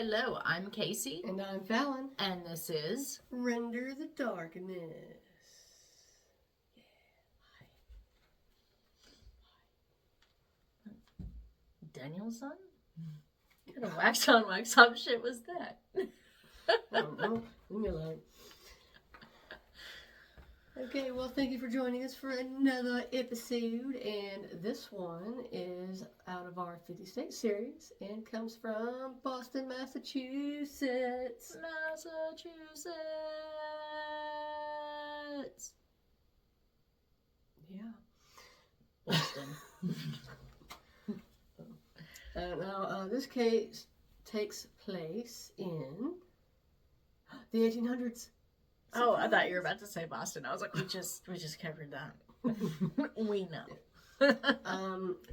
Hello, I'm Casey, And I'm Fallon. and this is Render the darkness. Danielson. What kind of wax on, wax off shit was that? I don't know. Leave me alone. Okay, well, thank you for joining us for another episode. And this one is out of our 50 state series and comes from Boston, Massachusetts. Massachusetts. Yeah. Boston. Now, this case takes place in the 1800s. Oh, I thought you were about to say Boston. I was like, we just covered that. We know.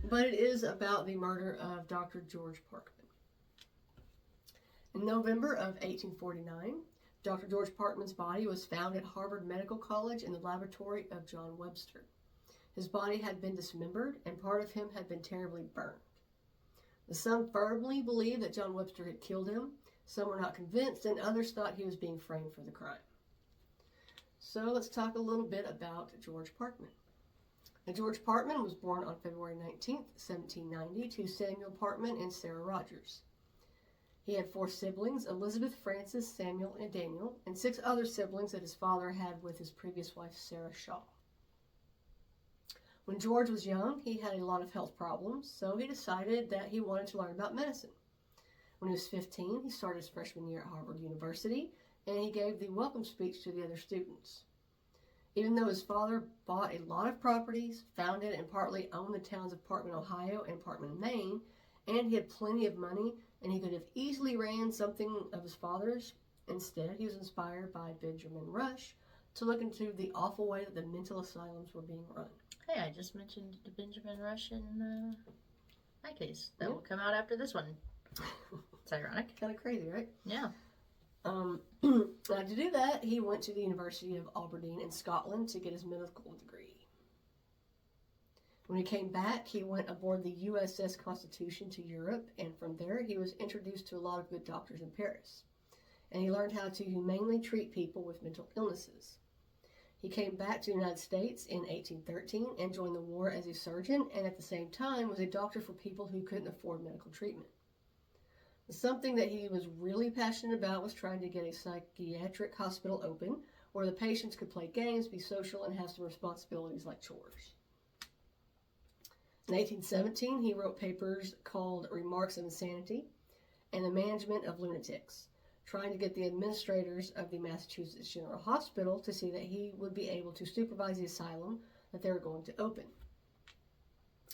But it is about the murder of Dr. George Parkman. In November of 1849, Dr. George Parkman's body was found at Harvard Medical College in the laboratory of John Webster. His body had been dismembered, and part of him had been terribly burned. Some firmly believed that John Webster had killed him. Some were not convinced, and others thought he was being framed for the crime. So let's talk a little bit about George Parkman. Now, George Parkman was born on February 19th, 1790, to Samuel Parkman and Sarah Rogers. He had 4 siblings, Elizabeth, Frances, Samuel, and Daniel, and 6 other siblings that his father had with his previous wife, Sarah Shaw. When George was young, he had a lot of health problems, so he decided that he wanted to learn about medicine. When he was 15, he started his freshman year at Harvard University, and he gave the welcome speech to the other students. Even though his father bought a lot of properties, founded and partly owned the towns of Parkman, Ohio and Parkman, Maine, and he had plenty of money, and he could have easily ran something of his father's, instead he was inspired by Benjamin Rush to look into the awful way that the mental asylums were being run. Hey, I just mentioned Benjamin Rush in my case. That will come out after this one. It's ironic. Kind of crazy, right? Yeah. To do that, he went to the University of Aberdeen in Scotland to get his medical degree. When he came back, he went aboard the USS Constitution to Europe, and from there he was introduced to a lot of good doctors in Paris. And he learned how to humanely treat people with mental illnesses. He came back to the United States in 1813 and joined the war as a surgeon, and at the same time was a doctor for people who couldn't afford medical treatment. Something that he was really passionate about was trying to get a psychiatric hospital open where the patients could play games, be social, and have some responsibilities like chores. In 1817, he wrote papers called Remarks of Insanity and the Management of Lunatics, trying to get the administrators of the Massachusetts General Hospital to see that he would be able to supervise the asylum that they were going to open.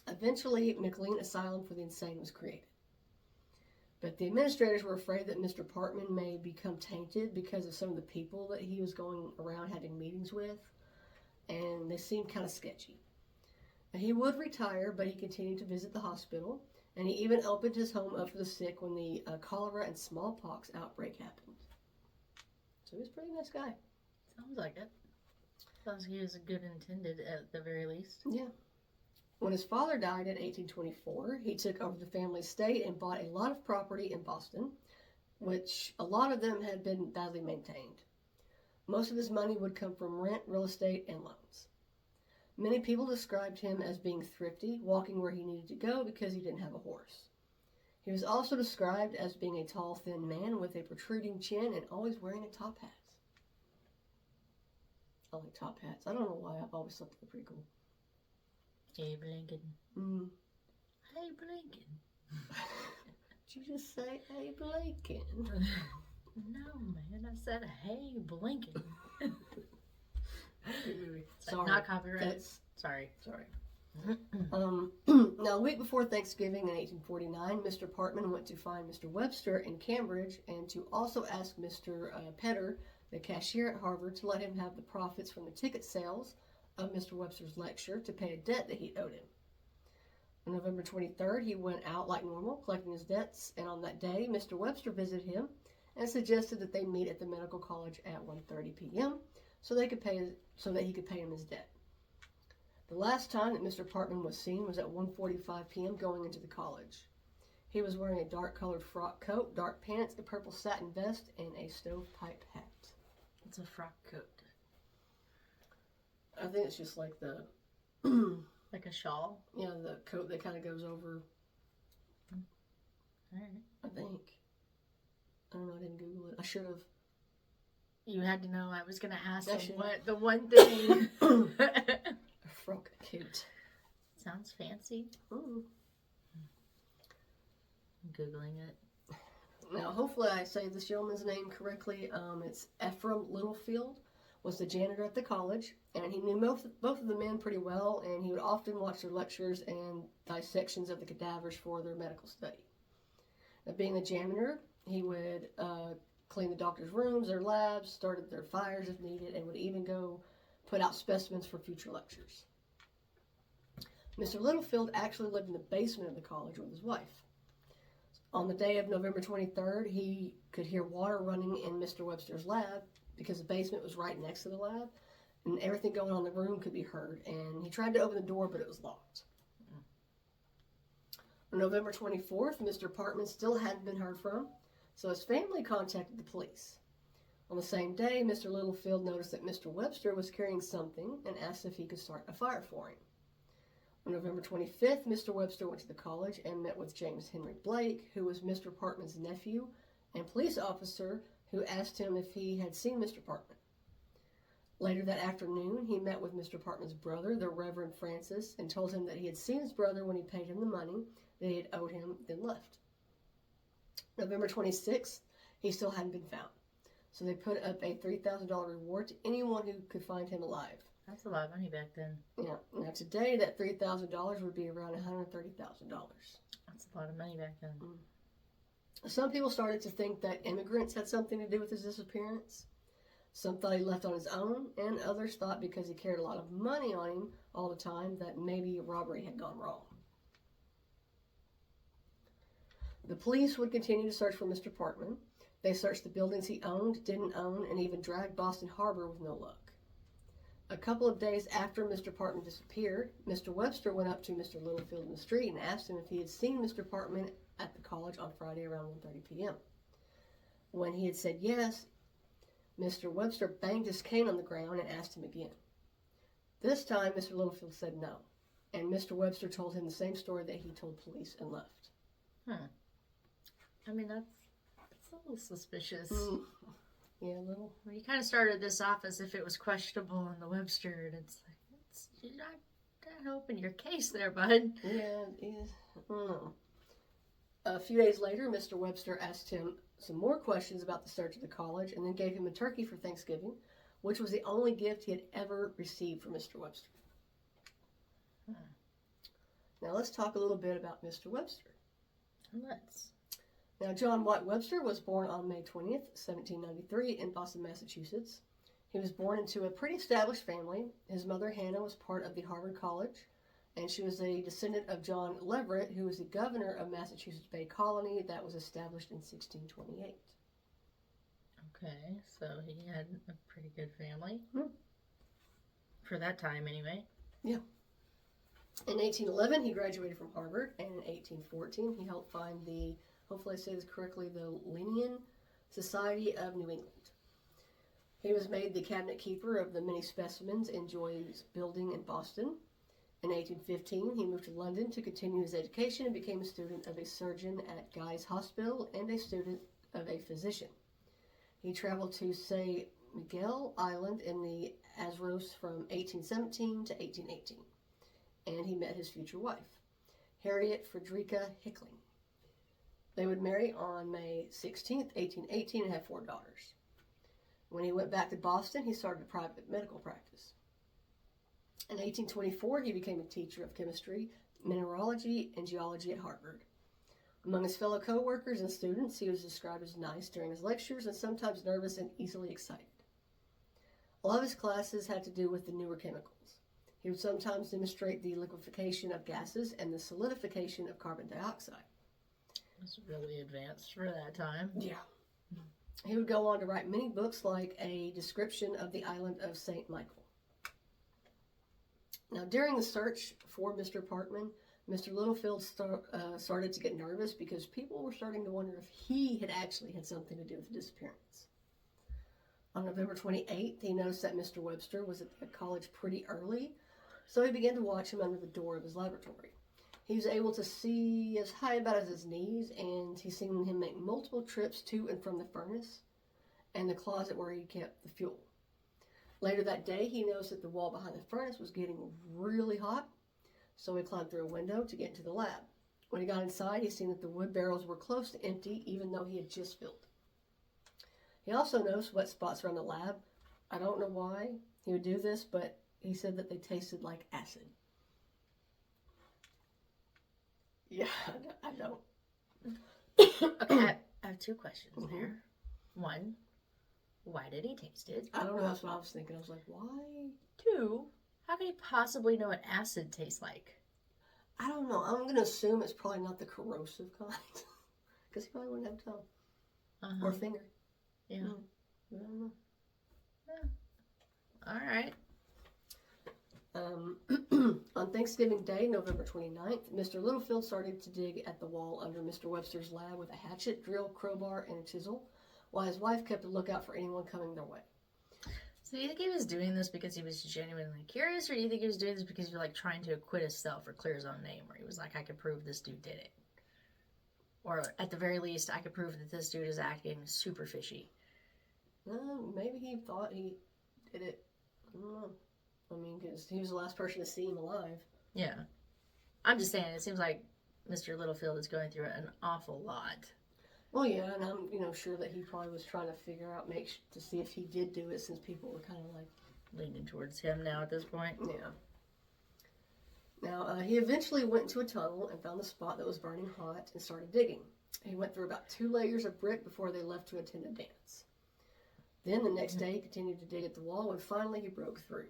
Eventually, McLean Asylum for the Insane was created. But the administrators were afraid that Mr. Parkman may become tainted because of some of the people that he was going around having meetings with, and they seemed kind of sketchy. Now, he would retire, but he continued to visit the hospital, and he even opened his home up for the sick when the cholera and smallpox outbreak happened. So he was a pretty nice guy. Sounds like it. Sounds like he was a good intended at the very least. Yeah. When his father died in 1824, he took over the family estate and bought a lot of property in Boston, which a lot of them had been badly maintained. Most of his money would come from rent, real estate, and loans. Many people described him as being thrifty, walking where he needed to go because he didn't have a horse. He was also described as being a tall, thin man with a protruding chin and always wearing a top hat. I like top hats. I don't know why. I've always thought they were pretty cool. Abe Lincoln. Abe Lincoln. Did you just say Abe Lincoln? No, man. I said, hey, Lincoln. Sorry. Not copyrighted. Sorry. Now, a week before Thanksgiving in 1849, Mr. Parkman went to find Mr. Webster in Cambridge and to also ask Mr. Petter, the cashier at Harvard, to let him have the profits from the ticket sales of Mr. Webster's lecture to pay a debt that he owed him. On November 23rd, he went out like normal, collecting his debts, and on that day, Mr. Webster visited him and suggested that they meet at the medical college at 1:30 p.m. so that he could pay him his debt. The last time that Mr. Parkman was seen was at 1:45 p.m. going into the college. He was wearing a dark-colored frock coat, dark pants, a purple satin vest, and a stovepipe hat. It's a frock coat. I think it's just like the... Like a shawl? Yeah, the coat that kind of goes over... Alright. I think. I don't know, I didn't Google it. I should have. You had to know I was going to ask I them should. what the one thing. A frock coat. Sounds fancy. Mm. I'm Googling it. Now, hopefully I say this gentleman's name correctly. It's Ephraim Littlefield, was the janitor at the college, and he knew both of the men pretty well, and he would often watch their lectures and dissections of the cadavers for their medical study. Now, being the janitor, he would clean the doctor's rooms, their labs, started their fires if needed, and would even go put out specimens for future lectures. Mr. Littlefield actually lived in the basement of the college with his wife. On the day of November 23rd, he could hear water running in Mr. Webster's lab because the basement was right next to the lab, and everything going on in the room could be heard. And he tried to open the door, but it was locked. On November 24th, Mr. Parkman still hadn't been heard from, so his family contacted the police. On the same day, Mr. Littlefield noticed that Mr. Webster was carrying something and asked if he could start a fire for him. On November 25th, Mr. Webster went to the college and met with James Henry Blake, who was Mr. Parkman's nephew and police officer, who asked him if he had seen Mr. Parkman. Later that afternoon, he met with Mr. Parkman's brother, the Reverend Francis, and told him that he had seen his brother when he paid him the money that he had owed him, then left. November 26th, he still hadn't been found. So they put up a $3,000 reward to anyone who could find him alive. That's a lot of money back then. Yeah. Now today, that $3,000 would be around $130,000. That's a lot of money back then. Some people started to think that immigrants had something to do with his disappearance. Some thought he left on his own, and others thought because he carried a lot of money on him all the time that maybe a robbery had gone wrong. The police would continue to search for Mr. Parkman. They searched the buildings he owned, didn't own, and even dragged Boston Harbor with no luck. A couple of days after Mr. Parkman disappeared, Mr. Webster went up to Mr. Littlefield in the street and asked him if he had seen Mr. Parkman at the college on Friday around 1:30 p.m. When he had said yes, Mr. Webster banged his cane on the ground and asked him again. This time, Mr. Littlefield said no, and Mr. Webster told him the same story that he told police and left. I mean, that's a little suspicious. Yeah, a little. Well, you kind of started this off as if it was questionable on the Webster, and it's like, you're not helping your case there, bud. Yeah, it is. A few days later, Mr. Webster asked him some more questions about the search of the college and then gave him a turkey for Thanksgiving, which was the only gift he had ever received from Mr. Webster. Now let's talk a little bit about Mr. Webster. Let's. Now, John White Webster was born on May 20th, 1793 in Boston, Massachusetts. He was born into a pretty established family. His mother, Hannah, was part of the Harvard College, and she was a descendant of John Leverett, who was the governor of Massachusetts Bay Colony that was established in 1628. Okay, so he had a pretty good family. For that time, anyway. Yeah. In 1811, he graduated from Harvard, and in 1814, he helped found the, hopefully I say this correctly, the Linnean Society of New England. He was made the cabinet keeper of the many specimens in Joy's building in Boston. In 1815, he moved to London to continue his education and became a student of a surgeon at Guy's Hospital and a student of a physician. He traveled to St. Miguel Island in the Azores from 1817 to 1818, and he met his future wife, Harriet Frederica Hickling. They would marry on May 16th, 1818, and have 4 daughters. When he went back to Boston, he started a private medical practice. In 1824, he became a teacher of chemistry, mineralogy, and geology at Harvard. Among his fellow co-workers and students, he was described as nice during his lectures and sometimes nervous and easily excited. A lot of his classes had to do with the newer chemicals. He would sometimes demonstrate the liquefaction of gases and the solidification of carbon dioxide. It's really advanced for that time. Yeah. He would go on to write many books like A Description of the Island of St. Michael. Now, during the search for Mr. Parkman, Mr. Littlefield started to get nervous because people were starting to wonder if he had actually had something to do with the disappearance. On November 28th, he noticed that Mr. Webster was at the college pretty early, so he began to watch him under the door of his laboratory. He was able to see as high about as his knees, and he seen him make multiple trips to and from the furnace and the closet where he kept the fuel. Later that day, he noticed that the wall behind the furnace was getting really hot, so he climbed through a window to get into the lab. When he got inside, he seen that the wood barrels were close to empty, even though he had just filled. He also noticed wet spots around the lab. I don't know why he would do this, but he said that they tasted like acid. Yeah, I don't. Okay, I have two questions there. One, why did he taste it? I don't know. That's what I was thinking. I was like, why? Two, how could he possibly know what acid tastes like? I don't know. I'm going to assume it's probably not the corrosive kind. Because he probably wouldn't have tongue. Or finger. Yeah. I don't know. Yeah. All right. On Thanksgiving Day, November 29th, Mr. Littlefield started to dig at the wall under Mr. Webster's lab with a hatchet, drill, crowbar, and a chisel, while his wife kept a lookout for anyone coming their way. So do you think he was doing this because he was genuinely curious, or do you think he was doing this because he was like trying to acquit himself or clear his own name, where he was like, I could prove this dude did it? Or at the very least, I could prove that this dude is acting super fishy. Maybe he thought he did it. I don't know. I mean, because he was the last person to see him alive. Yeah. I'm just saying, it seems like Mr. Littlefield is going through an awful lot. Well, yeah, and I'm sure that he probably was trying to figure out, to see if he did do it, since people were kind of like leaning towards him now at this point. Yeah. Now, he eventually went into a tunnel and found the spot that was burning hot and started digging. He went through about 2 layers of brick before they left to attend a dance. Then the next day, he continued to dig at the wall, and finally he broke through.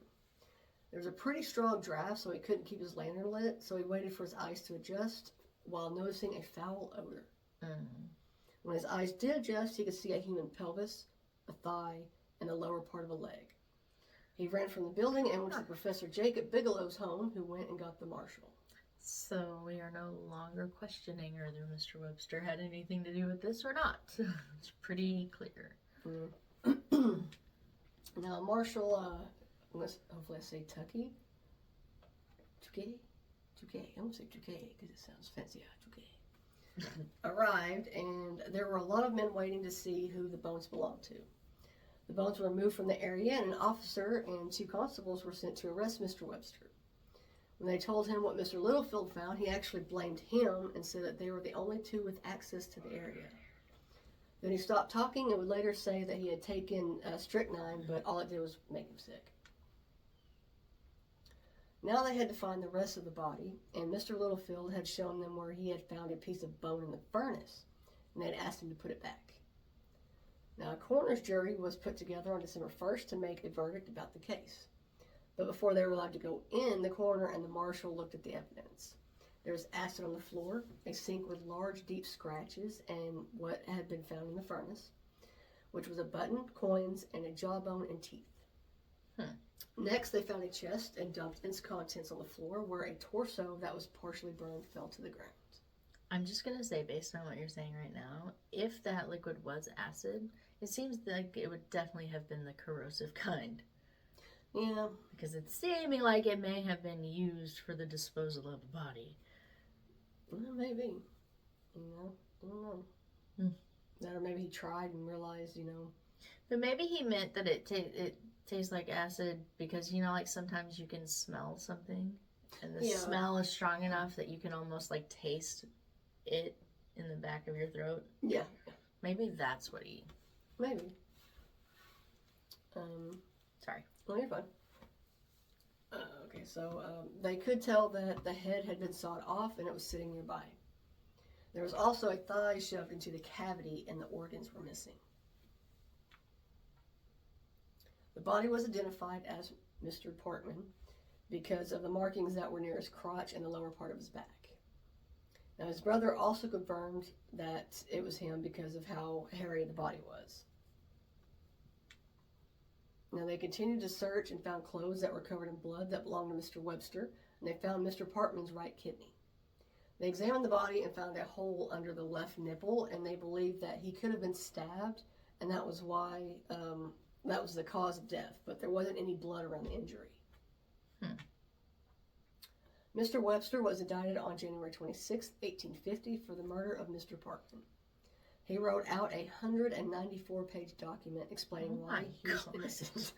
There was a pretty strong draft, so he couldn't keep his lantern lit, so he waited for his eyes to adjust while noticing a foul odor. When his eyes did adjust, he could see a human pelvis, a thigh, and the lower part of a leg. He ran from the building and went to Professor Jacob Bigelow's home, who went and got the marshal. So we are no longer questioning whether Mr. Webster had anything to do with this or not. It's pretty clear. Now, Marshall, hopefully I say Tucky. Tuque? I'm going to say Tuque because it sounds fancy. Tuque. Arrived, and there were a lot of men waiting to see who the bones belonged to. The bones were removed from the area, and an officer and 2 constables were sent to arrest Mr. Webster. When they told him what Mr. Littlefield found, he actually blamed him and said that they were the only 2 with access to the area. Then he stopped talking and would later say that he had taken strychnine, but all it did was make him sick. Now they had to find the rest of the body, and Mr. Littlefield had shown them where he had found a piece of bone in the furnace, and they had asked him to put it back. Now, a coroner's jury was put together on December 1st to make a verdict about the case. But before they were allowed to go in, the coroner and the marshal looked at the evidence. There was acid on the floor, a sink with large, deep scratches, and what had been found in the furnace, which was a button, coins, and a jawbone and teeth. Next, they found a chest and dumped its contents on the floor, where a torso that was partially burned fell to the ground. I'm just going to say, based on what you're saying right now, if that liquid was acid, it seems like it would definitely have been the corrosive kind. Yeah. Because it's seeming like it may have been used for the disposal of the body. Well, maybe. I don't know. That, or maybe he tried and realized, But maybe he meant that it tastes like acid because, like sometimes you can smell something. And the smell is strong enough that you can almost like taste it in the back of your throat. Yeah. Maybe that's what he... Maybe. Sorry. Oh, you're fine. Okay, so they could tell that the head had been sawed off and it was sitting nearby. There was also a thigh shoved into the cavity and the organs were missing. The body was identified as Mr. Parkman because of the markings that were near his crotch and the lower part of his back. Now, his brother also confirmed that it was him because of how hairy the body was. Now, they continued to search and found clothes that were covered in blood that belonged to Mr. Webster, and they found Mr. Parkman's right kidney. They examined the body and found a hole under the left nipple, and they believe that he could have been stabbed, and that was why, that was the cause of death, but there wasn't any blood around the injury. Mr. Webster was indicted on January 26, 1850 for the murder of Mr. Parkman. He wrote out a 194-page document explaining why he was innocent.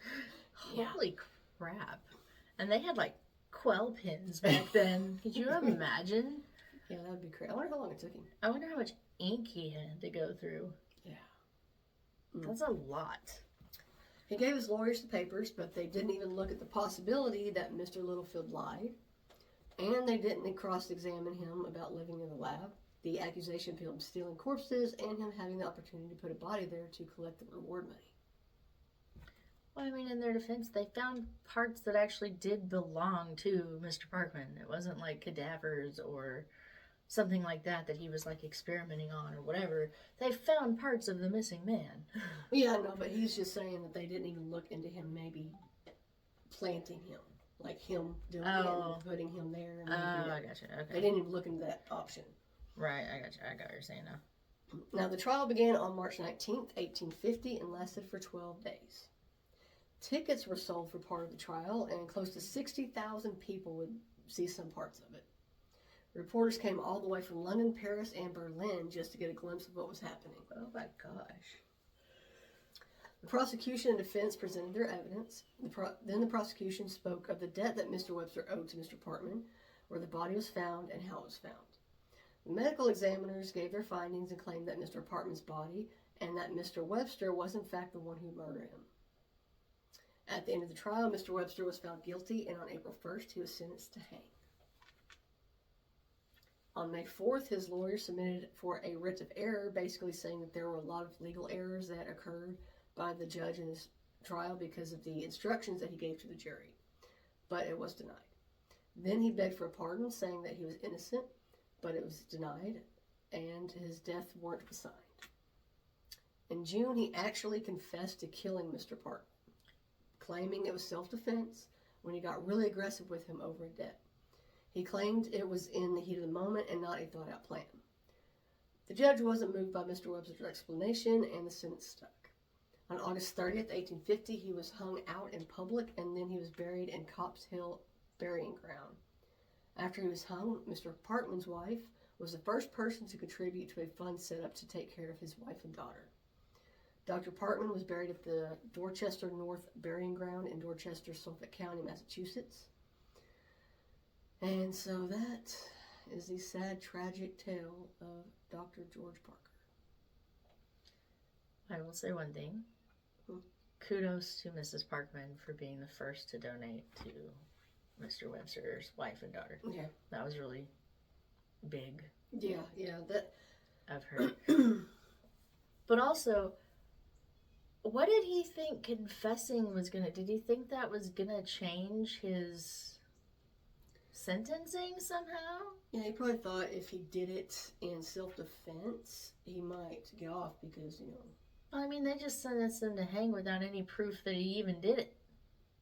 Holy crap. And they had like quill pens back then. Could you imagine? Yeah, that would be crazy. I wonder how long it took him. I wonder how much ink he had to go through. Yeah. That's a lot. He gave his lawyers the papers, but they didn't even look at the possibility that Mr. Littlefield lied. And they didn't cross-examine him about living in the lab. The accusation of him stealing corpses and him having the opportunity to put a body there to collect the reward money. Well, I mean, in their defense, they found parts that actually did belong to Mr. Parkman. It wasn't like cadavers or something like that he was like experimenting on or whatever. They found parts of the missing man. Yeah, no, but he's just saying that they didn't even look into him maybe planting him. Like him doing it and putting him there. And I gotcha. Okay. They didn't even look into that option. Right, I gotcha. I got what you're saying now. Now, the trial began on March 19th, 1850, and lasted for 12 days. Tickets were sold for part of the trial, and close to 60,000 people would see some parts of it. Reporters came all the way from London, Paris, and Berlin just to get a glimpse of what was happening. Oh my gosh. The prosecution and defense presented their evidence. Then the prosecution spoke of the debt that Mr. Webster owed to Mr. Parkman, where the body was found, and how it was found. The medical examiners gave their findings and claimed that Mr. Parkman's body and that Mr. Webster was in fact the one who murdered him. At the end of the trial, Mr. Webster was found guilty, and on April 1st, he was sentenced to hang. On May 4th, his lawyer submitted for a writ of error, basically saying that there were a lot of legal errors that occurred by the judge in this trial because of the instructions that he gave to the jury, but it was denied. Then he begged for a pardon, saying that he was innocent, but it was denied, and his death warrant was signed. In June, he actually confessed to killing Mr. Parkman, claiming it was self-defense when he got really aggressive with him over a debt. He claimed it was in the heat of the moment and not a thought-out plan. The judge wasn't moved by Mr. Webster's explanation, and the sentence stuck. On August 30th, 1850, he was hung out in public, and then he was buried in Copp's Hill Burying Ground. After he was hung, Mr. Parkman's wife was the first person to contribute to a fund set up to take care of his wife and daughter. Dr. Parkman was buried at the Dorchester North Burying Ground in Dorchester, Suffolk County, Massachusetts. And so that is the sad, tragic tale of Dr. George Parker. I will say one thing. Kudos to Mrs. Parkman for being the first to donate to Mr. Webster's wife and daughter. Yeah. That was really big. Yeah, that I've heard. But also, what did he think confessing was gonna... Did he think that was gonna change his sentencing somehow? Yeah, he probably thought if he did it in self-defense, he might get off because, I mean, they just sentenced him to hang without any proof that he even did it.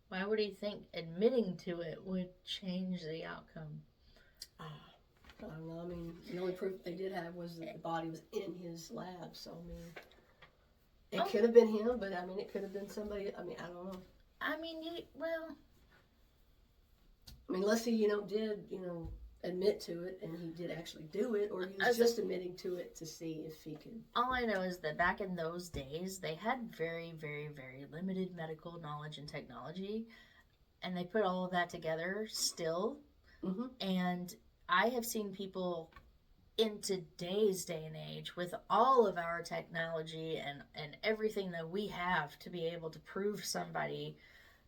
Why would he think admitting to it would change the outcome? I don't know. I mean, the only proof they did have was that the body was in his lab. So, I mean, it could have been him, but, I mean, it could have been somebody. I mean, I don't know. I mean, unless he, did, admit to it and he did actually do it, or he was just admitting to it to see if he could. All I know is that back in those days, they had very, very, very limited medical knowledge and technology, and they put all of that together still. Mm-hmm. And I have seen people in today's day and age with all of our technology and everything that we have to be able to prove somebody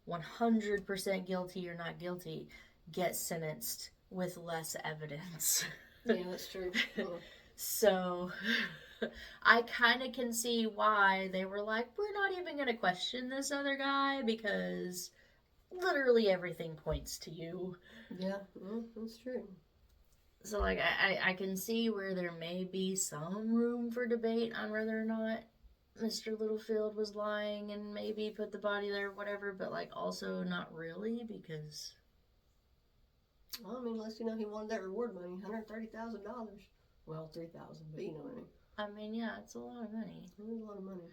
100% guilty or not guilty get sentenced with less evidence. Yeah, that's true. So I kind of can see why they were like, we're not even going to question this other guy because literally everything points to you. Yeah, that's true. So, like, I can see where there may be some room for debate on whether or not Mr. Littlefield was lying and maybe put the body there or whatever, but, like, also not really because... Well, I mean, unless he wanted that reward money, $130,000. Well, 3,000, but you know what I mean. I mean, yeah, it's a lot of money. It is a lot of money.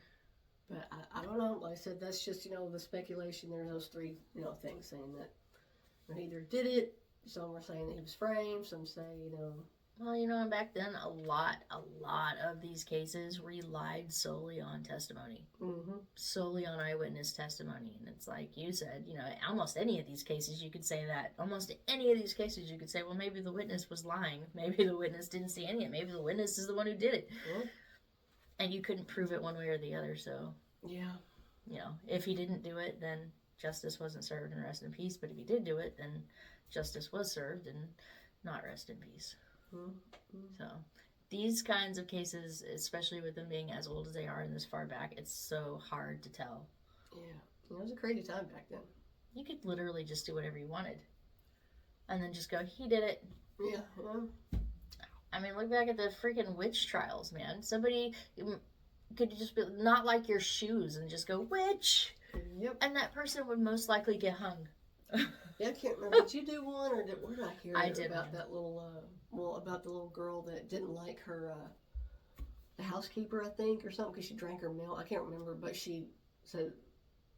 But I don't know. Like I said, that's just the speculation. There's those three things saying that he either did it. Some were saying that he was framed. Some say Well, and back then, a lot of these cases relied solely on testimony, solely on eyewitness testimony. And it's like you said, almost any of these cases, you could say that. Almost any of these cases, you could say, well, maybe the witness was lying. Maybe the witness didn't see any of it. Maybe the witness is the one who did it. Yeah. And you couldn't prove it one way or the other. So, yeah, if he didn't do it, then justice wasn't served and rest in peace. But if he did do it, then justice was served and not rest in peace. So these kinds of cases, especially with them being as old as they are and this far back, it's so hard to tell. Yeah, it was a crazy time back then. You could literally just do whatever you wanted and then just go, he did it. Yeah. I mean, look back at the freaking witch trials, man. Somebody could just be not like your shoes and just go, witch. Yep. And that person would most likely get hung. Yeah, I can't remember. Did you do one, or where did I hear about that little, about the little girl that didn't like her, the housekeeper, I think, or something, because she drank her milk. I can't remember, but she said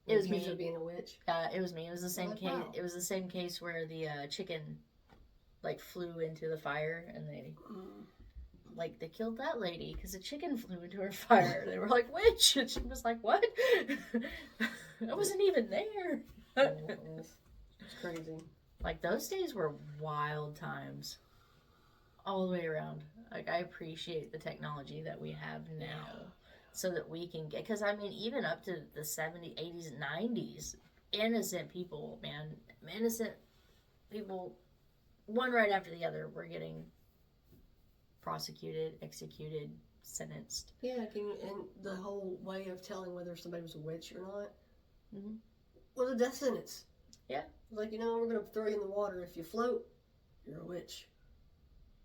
it was me. Her being a witch. It was me. It was the same case. Wow. It was the same case where the chicken, flew into the fire, and they, they killed that lady because a chicken flew into her fire. They were like, witch, and she was like, what? I wasn't even there. It's crazy. Those days were wild times all the way around. I appreciate the technology that we have now so that we can get, because I mean, even up to the 70s, 80s, 90s, innocent people, one right after the other, were getting prosecuted, executed, sentenced. Yeah, and the whole way of telling whether somebody was a witch or not was a death sentence. Yeah. We're going to throw you in the water. If you float, you're a witch.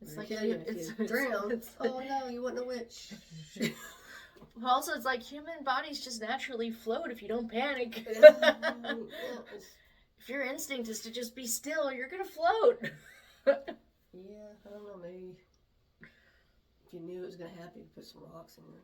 It's if you drown, oh no, you wasn't a witch. Well, also, it's like human bodies just naturally float if you don't panic. If your instinct is to just be still, you're going to float. Yeah, I don't know, maybe if you knew it was going to happen, you'd put some rocks in your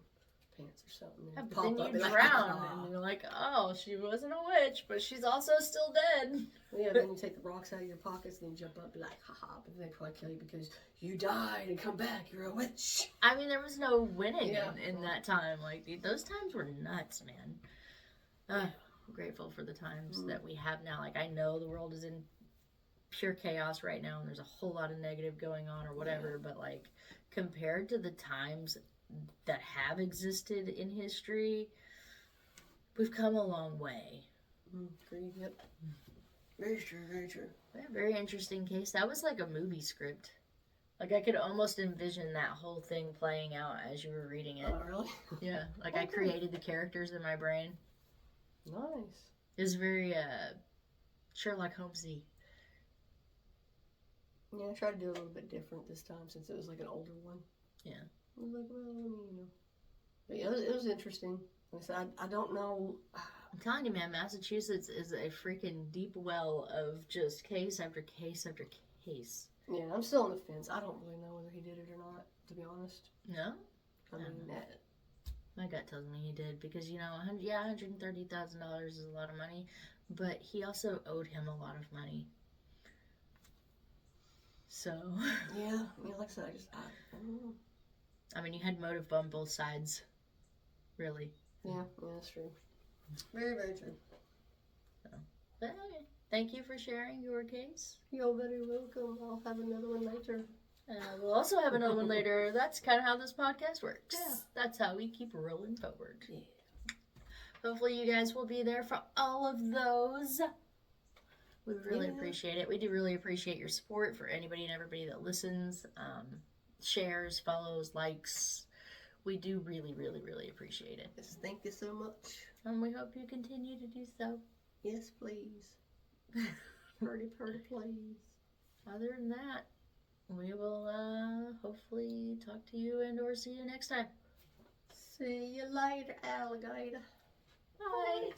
pants or something. Yeah, but then you drown, and you're like, oh, she wasn't a witch, but she's also still dead. Yeah, then you take the rocks out of your pockets, and then you jump up and be like, haha, but they probably kill you because you died and come back, you're a witch. I mean, there was no winning in that time. Those times were nuts, man. I'm grateful for the times that we have now. I know the world is in pure chaos right now, and there's a whole lot of negative going on or whatever, but compared to the times that have existed in history, we've come a long way. Yep. Very true, very true. Yeah, very interesting case. That was like a movie script. I could almost envision that whole thing playing out as you were reading it. Oh, really? Yeah, I created the characters in my brain. Nice. It was very Sherlock Holmesy. Yeah, I tried to do a little bit different this time since it was an older one. Yeah. I was like, well, But yeah, it was interesting. Like I said, I don't know. I'm telling you, man, Massachusetts is a freaking deep well of just case after case after case. Yeah, I'm still on the fence. I don't really know whether he did it or not, to be honest. No? I mean, my gut tells me he did because, $130,000 is a lot of money, but he also owed him a lot of money. So. Yeah, like I said, I don't know. I mean, you had motive on both sides, really. Yeah, that's true. Very, very true. So, but anyway, thank you for sharing your case. You're very welcome. I'll have another one later. We'll also have another one later. That's kind of how this podcast works. Yeah. That's how we keep rolling forward. Yeah. Hopefully you guys will be there for all of those. We really appreciate it. We do really appreciate your support for anybody and everybody that listens, shares, follows, likes. We do really, really, really appreciate it. Yes, thank you so much. And we hope you continue to do so. Yes, please. Pretty, please. Other than that, we will hopefully talk to you and or see you next time. See you later, alligator. Bye.